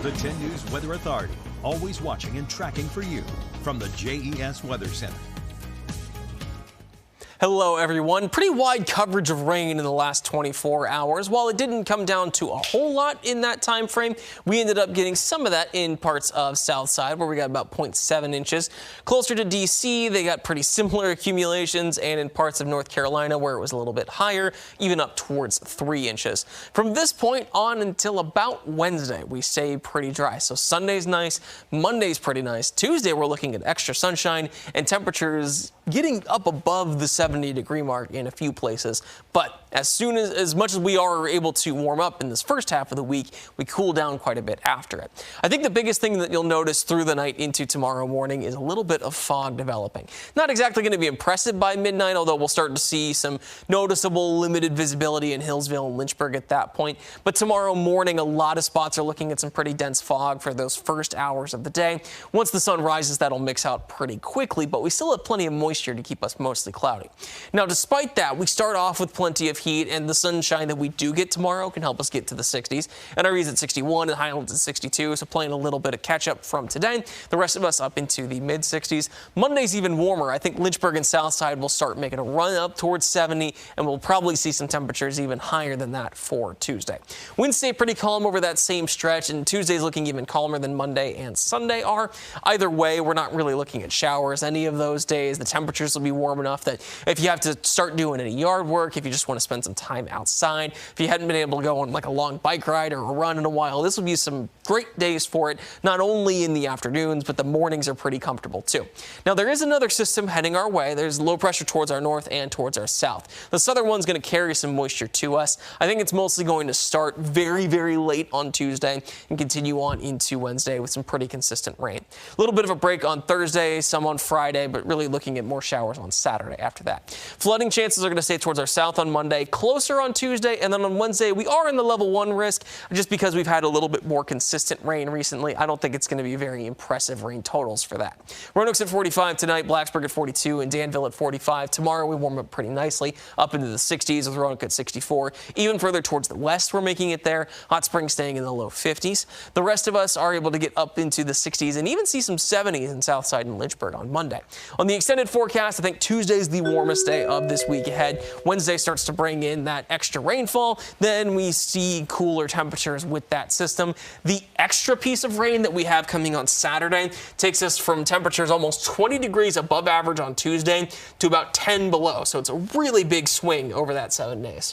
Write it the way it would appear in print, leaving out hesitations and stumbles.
The 10 News Weather Authority, always watching and tracking for you from the JES Weather Center. Hello, everyone. Pretty wide coverage of rain in the last 24 hours. While it didn't come down to a whole lot in that time frame, we ended up getting some of that in parts of Southside, where we got about 0.7 inches. Closer to D.C., they got pretty similar accumulations, and in parts of North Carolina, where it was a little bit higher, even up towards 3 inches. From this point on until about Wednesday, we stay pretty dry. So Sunday's nice, Monday's pretty nice. Tuesday, we're looking at extra sunshine and temperatures getting up above the 70-degree mark in a few places. But as much as we are able to warm up in this first half of the week, we cool down quite a bit after it. I think the biggest thing that you'll notice through the night into tomorrow morning is a little bit of fog developing. Not exactly going to be impressive by midnight, although we'll start to see some noticeable limited visibility in Hillsville and Lynchburg at that point. But tomorrow morning, a lot of spots are looking at some pretty dense fog for those first hours of the day. Once the sun rises, that'll mix out pretty quickly, but we still have plenty of moisture to keep us mostly cloudy. Now, despite that, we start off with plenty of heat, and the sunshine that we do get tomorrow can help us get to the 60s. NRE's at 61 and Highlands at 62, so playing a little bit of catch-up from today. The rest of us up into the mid-60s. Monday's even warmer. I think Lynchburg and Southside will start making a run up towards 70, and we'll probably see some temperatures even higher than that for Tuesday. Wednesday, pretty calm over that same stretch, and Tuesday's looking even calmer than Monday and Sunday are. Either way, we're not really looking at showers any of those days. The temperatures will be warm enough that if you have to start doing any yard work, if you just want to spend some time outside, if you hadn't been able to go on like a long bike ride or a run in a while, this will be some great days for it, not only in the afternoons, but the mornings are pretty comfortable too. Now, there is another system heading our way. There's low pressure towards our north and towards our south. The southern one's going to carry some moisture to us. I think it's mostly going to start very, very late on Tuesday and continue on into Wednesday with some pretty consistent rain. A little bit of a break on Thursday, some on Friday, but really looking at more showers on Saturday after that. Flooding chances are going to stay towards our south on Monday, closer on Tuesday, and then on Wednesday, we are in the level 1 risk just because we've had a little bit more consistent rain recently. I don't think it's going to be very impressive rain totals for that. Roanoke's at 45 tonight, Blacksburg at 42, and Danville at 45. Tomorrow, we warm up pretty nicely up into the 60s with Roanoke at 64. Even further towards the west, we're making it there. Hot Springs staying in the low 50s. The rest of us are able to get up into the 60s and even see some 70s in Southside and Lynchburg on Monday. On the extended forecast, I think Tuesday's the warmest day of this week ahead. Wednesday starts to bring in that extra rainfall. Then we see cooler temperatures with that system. The extra piece of rain that we have coming on Saturday takes us from temperatures almost 20 degrees above average on Tuesday to about 10 below. So it's a really big swing over that 7 days.